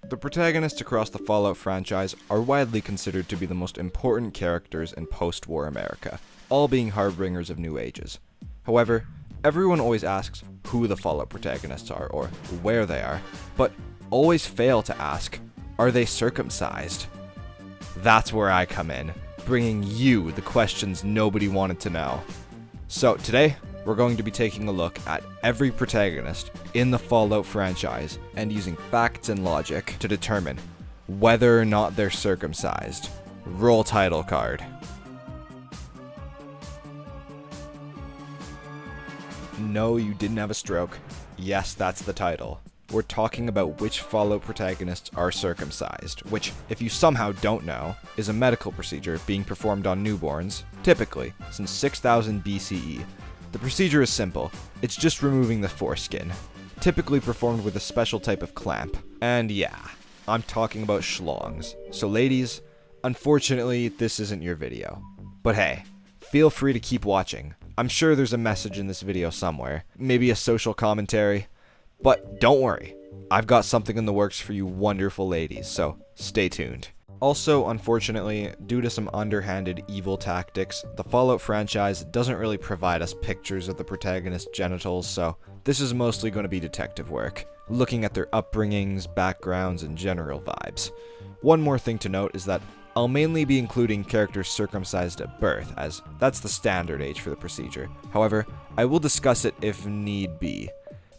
The protagonists across the Fallout franchise are widely considered to be the most important characters in post-war America, all being harbingers of new ages. However, everyone always asks who the Fallout protagonists are or where they are, but always fail to ask, are they circumcised? That's where I come in, bringing you the questions nobody wanted to know. So today, we're going to be taking a look at every protagonist in the Fallout franchise and using facts and logic to determine whether or not they're circumcised. Roll title card. No, you didn't have a stroke. Yes, that's the title. We're talking about which Fallout protagonists are circumcised, which, if you somehow don't know, is a medical procedure being performed on newborns, typically, since 6000 BCE. The procedure is simple, it's just removing the foreskin, typically performed with a special type of clamp. And yeah, I'm talking about schlongs. So ladies, unfortunately, this isn't your video. But hey, feel free to keep watching. I'm sure there's a message in this video somewhere, maybe a social commentary. But don't worry, I've got something in the works for you wonderful ladies, so stay tuned. Also, unfortunately, due to some underhanded evil tactics, the Fallout franchise doesn't really provide us pictures of the protagonist's genitals, so this is mostly going to be detective work, looking at their upbringings, backgrounds, and general vibes. One more thing to note is that I'll mainly be including characters circumcised at birth, as that's the standard age for the procedure. However, I will discuss it if need be.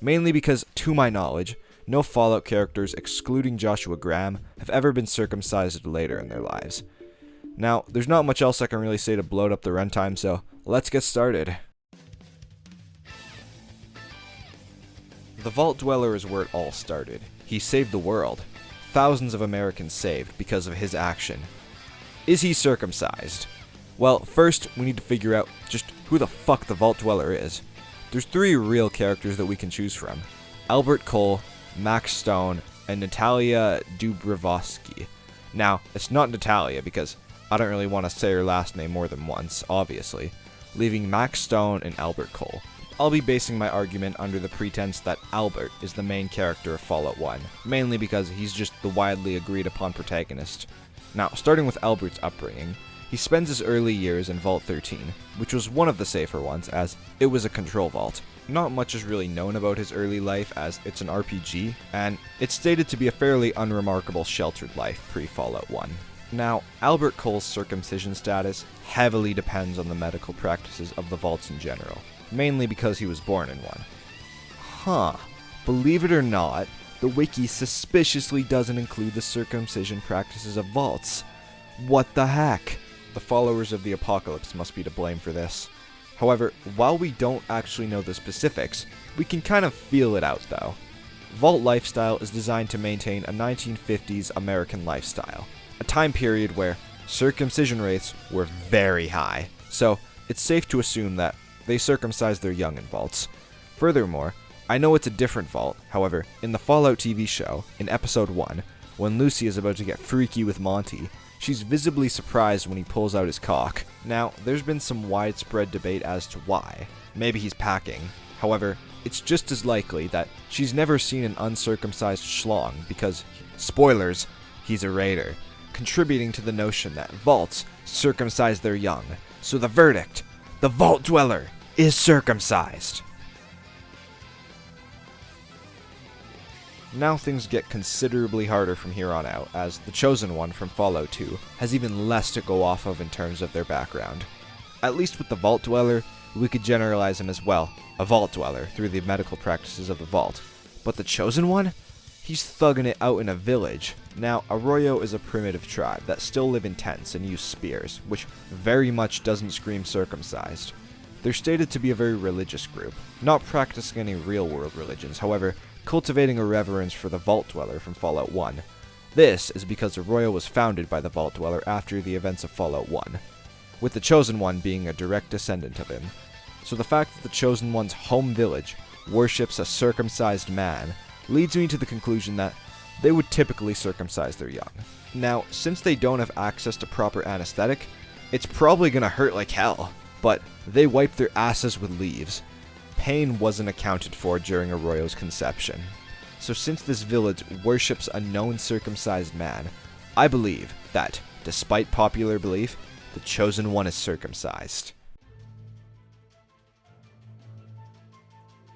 Mainly because, to my knowledge, no Fallout characters, excluding Joshua Graham, have ever been circumcised later in their lives. Now, there's not much else I can really say to bloat up the runtime, so let's get started. The Vault Dweller is where it all started. He saved the world. Thousands of Americans saved because of his action. Is he circumcised? Well, first, we need to figure out just who the fuck the Vault Dweller is. There's three real characters that we can choose from: Albert Cole, Max Stone, and Natalia Dubrovsky. Now, it's not Natalia because I don't really want to say her last name more than once, obviously, leaving Max Stone and Albert Cole. I'll be basing my argument under the pretense that Albert is the main character of Fallout 1, mainly because he's just the widely agreed upon protagonist. Now, starting with Albert's upbringing, he spends his early years in Vault 13, which was one of the safer ones as it was a control vault. Not much is really known about his early life as it's an RPG, and it's stated to be a fairly unremarkable sheltered life pre-Fallout 1. Now, Albert Cole's circumcision status heavily depends on the medical practices of the vaults in general, mainly because he was born in one. Believe it or not, the wiki suspiciously doesn't include the circumcision practices of vaults. What the heck? The followers of the apocalypse must be to blame for this. However, while we don't actually know the specifics, we can kind of feel it out though. Vault lifestyle is designed to maintain a 1950s American lifestyle, a time period where circumcision rates were very high, so it's safe to assume that they circumcised their young in vaults. Furthermore, I know it's a different vault, however, in the Fallout TV show, in episode 1, when Lucy is about to get freaky with Monty, she's visibly surprised when he pulls out his cock. Now, there's been some widespread debate as to why. Maybe he's packing. However, it's just as likely that she's never seen an uncircumcised schlong because, spoilers, he's a raider, contributing to the notion that vaults circumcise their young. So the verdict, the Vault Dweller is circumcised. Now things get considerably harder from here on out, as the Chosen One from Fallout 2 has even less to go off of in terms of their background. At least with the Vault Dweller, we could generalize him as well, a Vault Dweller, through the medical practices of the Vault. But the Chosen One? He's thugging it out in a village. Now, Arroyo is a primitive tribe that still live in tents and use spears, which very much doesn't scream circumcised. They're stated to be a very religious group, not practicing any real-world religions, however, cultivating a reverence for the Vault Dweller from Fallout 1. This is because Arroyo was founded by the Vault Dweller after the events of Fallout 1, with the Chosen One being a direct descendant of him. So the fact that the Chosen One's home village worships a circumcised man leads me to the conclusion that they would typically circumcise their young. Now, since they don't have access to proper anesthetic, it's probably gonna hurt like hell, but they wipe their asses with leaves. Pain wasn't accounted for during Arroyo's conception. So since this village worships a known circumcised man, I believe that, despite popular belief, the Chosen One is circumcised.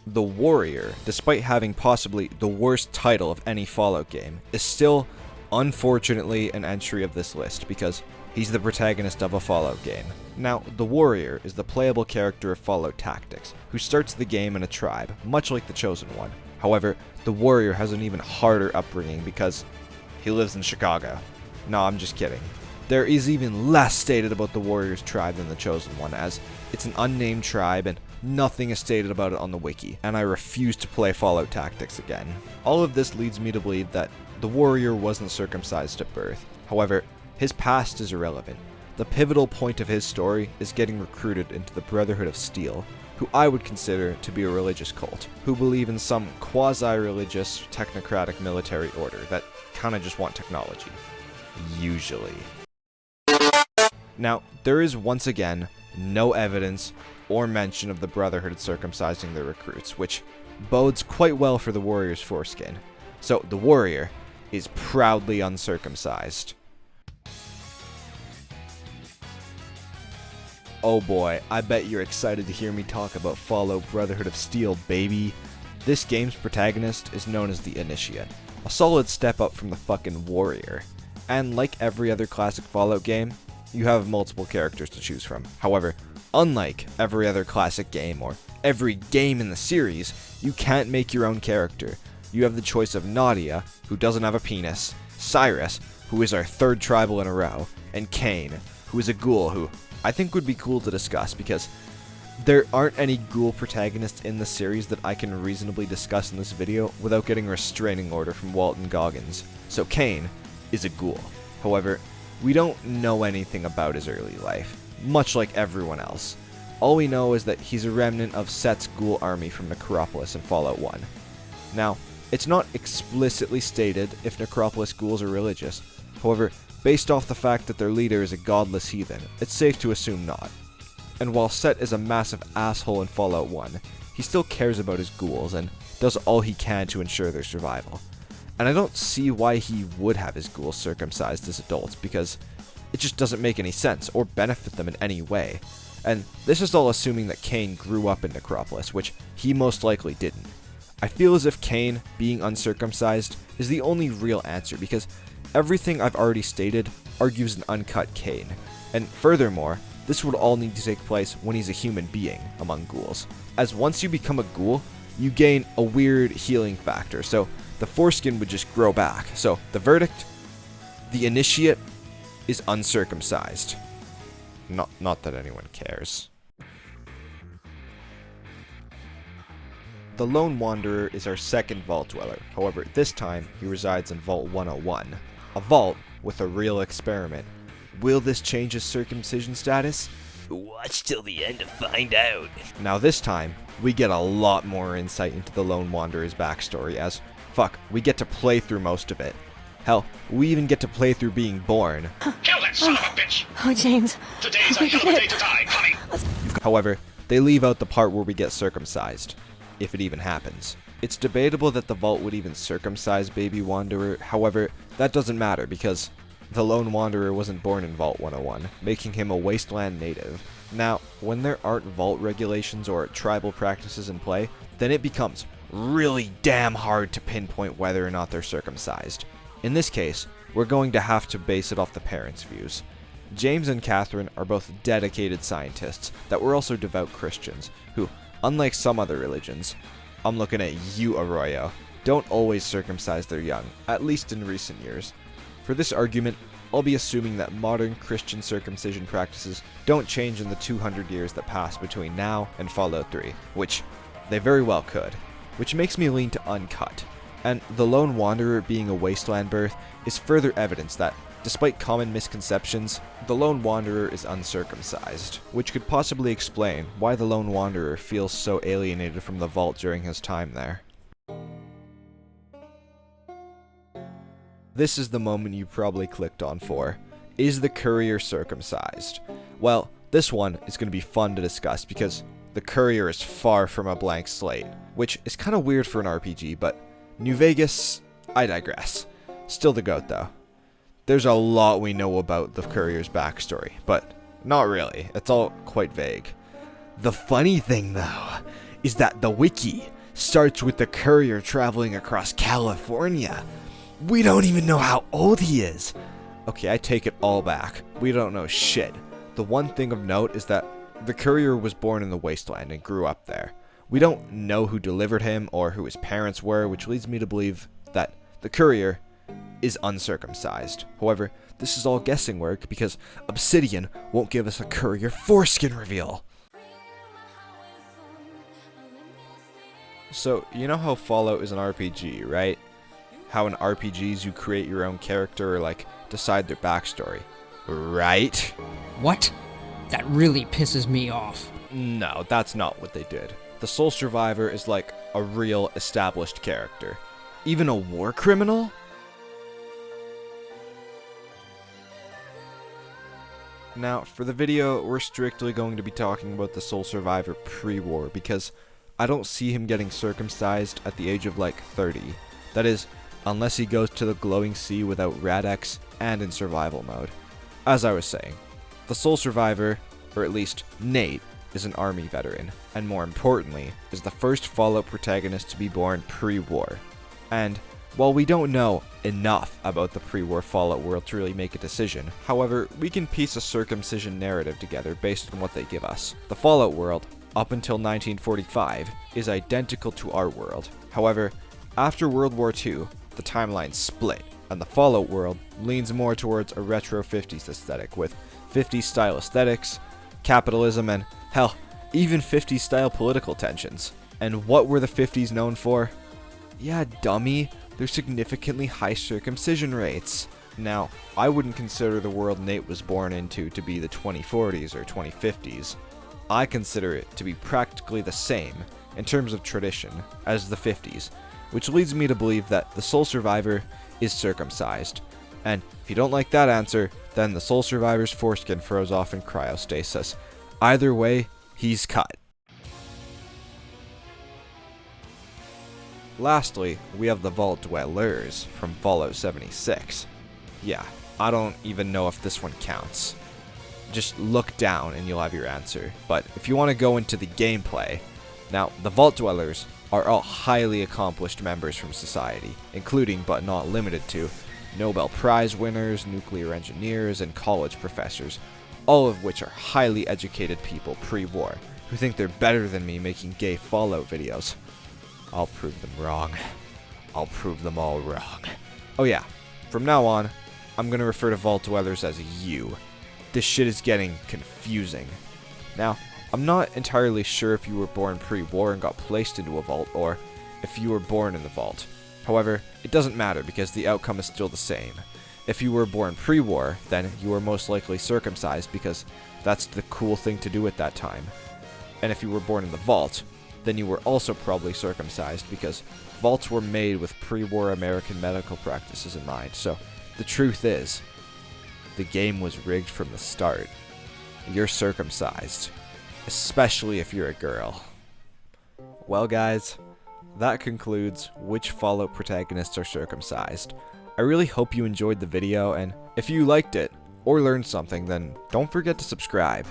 The Warrior, despite having possibly the worst title of any Fallout game, is still, unfortunately, an entry of this list because he's the protagonist of a Fallout game. Now, the Warrior is the playable character of Fallout Tactics, who starts the game in a tribe, much like the Chosen One. However, the Warrior has an even harder upbringing because he lives in Chicago. No, I'm just kidding. There is even less stated about the Warrior's tribe than the Chosen One, as it's an unnamed tribe and nothing is stated about it on the wiki, and I refuse to play Fallout Tactics again. All of this leads me to believe that the Warrior wasn't circumcised at birth. However, his past is irrelevant. The pivotal point of his story is getting recruited into the Brotherhood of Steel, who I would consider to be a religious cult, who believe in some quasi-religious, technocratic military order that kinda just want technology. Usually. Now, there is once again no evidence or mention of the Brotherhood circumcising their recruits, which bodes quite well for the Warrior's foreskin. So, the Warrior is proudly uncircumcised. Oh boy, I bet you're excited to hear me talk about Fallout Brotherhood of Steel, baby. This game's protagonist is known as the Initiate, a solid step up from the fucking Warrior. And like every other classic Fallout game, you have multiple characters to choose from. However, unlike every other classic game or every game in the series, you can't make your own character. You have the choice of Nadia, who doesn't have a penis, Cyrus, who is our third tribal in a row, and Kane, who is a ghoul who I think would be cool to discuss because there aren't any ghoul protagonists in the series that I can reasonably discuss in this video without getting a restraining order from Walton Goggins. So Kane is a ghoul. However, we don't know anything about his early life, much like everyone else. All we know is that he's a remnant of Set's ghoul army from Necropolis in Fallout 1. Now, it's not explicitly stated if Necropolis ghouls are religious. However, based off the fact that their leader is a godless heathen, it's safe to assume not. And while Set is a massive asshole in Fallout 1, he still cares about his ghouls and does all he can to ensure their survival. And I don't see why he would have his ghouls circumcised as adults, because it just doesn't make any sense or benefit them in any way. And this is all assuming that Kane grew up in Necropolis, which he most likely didn't. I feel as if Kane being uncircumcised is the only real answer, because everything I've already stated argues an uncut Kane. And furthermore, this would all need to take place when he's a human being among ghouls, as once you become a ghoul, you gain a weird healing factor, so the foreskin would just grow back. So the verdict, the Initiate is uncircumcised. Not that anyone cares. The Lone Wanderer is our second Vault Dweller. However, this time he resides in Vault 101, a vault with a real experiment. Will this change his circumcision status? Watch till the end to find out. Now this time, we get a lot more insight into the Lone Wanderer's backstory, as fuck, we get to play through most of it. Hell, we even get to play through being born. Kill that son of a bitch! Oh, James. Today's a hell of a day to die, Connie! However, they leave out the part where we get circumcised, if it even happens. It's debatable that the Vault would even circumcise Baby Wanderer, however, that doesn't matter because the Lone Wanderer wasn't born in Vault 101, making him a Wasteland native. Now, when there aren't Vault regulations or tribal practices in play, then it becomes really damn hard to pinpoint whether or not they're circumcised. In this case, we're going to have to base it off the parents' views. James and Catherine are both dedicated scientists that were also devout Christians, who, unlike some other religions, I'm looking at you, Arroyo, don't always circumcise their young, at least in recent years. For this argument, I'll be assuming that modern Christian circumcision practices don't change in the 200 years that pass between now and Fallout 3, which they very well could, which makes me lean to uncut. And the Lone Wanderer being a wasteland birth is further evidence that, despite common misconceptions, the Lone Wanderer is uncircumcised, which could possibly explain why the Lone Wanderer feels so alienated from the Vault during his time there. This is the moment you probably clicked on for. Is the Courier circumcised? Well, this one is going to be fun to discuss because the Courier is far from a blank slate, which is kind of weird for an RPG, but New Vegas, I digress. Still the GOAT though. There's a lot we know about the Courier's backstory, but not really. It's all quite vague. The funny thing though, is that the wiki starts with the Courier traveling across California. We don't even know how old he is. Okay, I take it all back. We don't know shit. The one thing of note is that the Courier was born in the wasteland and grew up there. We don't know who delivered him or who his parents were, which leads me to believe that the Courier is uncircumcised. However, this is all guessing work because Obsidian won't give us a Courier foreskin reveal. So, you know how Fallout is an RPG, right? How in RPGs you create your own character or like decide their backstory, right? What? That really pisses me off. No, that's not what they did. The Sole Survivor is like a real established character. Even a war criminal? Now, for the video, we're strictly going to be talking about the Sole Survivor pre-war because I don't see him getting circumcised at the age of like 30. That is, unless he goes to the glowing sea without Rad-X and in survival mode. As I was saying, the Sole Survivor, or at least Nate, is an army veteran, and more importantly, is the first Fallout protagonist to be born pre-war. And while we don't know enough about the pre-war Fallout world to really make a decision, however, we can piece a circumcision narrative together based on what they give us. The Fallout world, up until 1945, is identical to our world. However, after World War II, the timeline split, and the Fallout world leans more towards a retro 50s aesthetic with 50s style aesthetics, capitalism, and hell, even 50s style political tensions. And what were the 50s known for? Yeah, dummy, their significantly high circumcision rates. Now, I wouldn't consider the world Nate was born into to be the 2040s or 2050s. I consider it to be practically the same, in terms of tradition, as the 50s, which leads me to believe that the Sole Survivor is circumcised. And if you don't like that answer, then the Sole Survivor's foreskin froze off in cryostasis. Either way, he's cut. Lastly, we have the Vault Dwellers from Fallout 76. Yeah, I don't even know if this one counts. Just look down and you'll have your answer. But if you want to go into the gameplay, now the Vault Dwellers are all highly accomplished members from society, including but not limited to Nobel Prize winners, nuclear engineers, and college professors, all of which are highly educated people pre-war, who think they're better than me making gay Fallout videos. I'll prove them wrong. I'll prove them all wrong. Oh yeah, from now on, I'm gonna refer to Vault Dwellers as you. This shit is getting confusing. Now, I'm not entirely sure if you were born pre-war and got placed into a vault, or if you were born in the vault. However, it doesn't matter because the outcome is still the same. If you were born pre-war, then you were most likely circumcised because that's the cool thing to do at that time. And if you were born in the vault, then you were also probably circumcised because vaults were made with pre-war American medical practices in mind. So, the truth is, the game was rigged from the start. You're circumcised. Especially if you're a girl. Well guys, that concludes which Fallout protagonists are circumcised. I really hope you enjoyed the video, and if you liked it, or learned something, then don't forget to subscribe.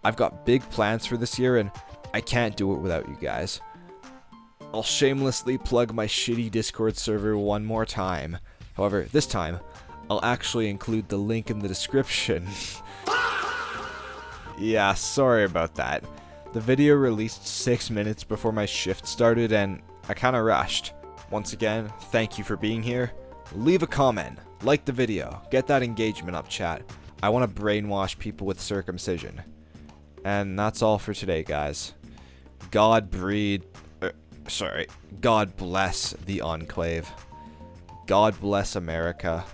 I've got big plans for this year, and I can't do it without you guys. I'll shamelessly plug my shitty Discord server one more time. However, this time, I'll actually include the link in the description. Yeah, sorry about that. The video released 6 minutes before my shift started and I kinda rushed. Once again, thank you for being here. Leave a comment, like the video, get that engagement up, chat. I want to brainwash people with circumcision. And that's all for today, guys. God bless the Enclave. God bless America.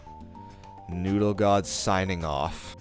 Noodle God signing off.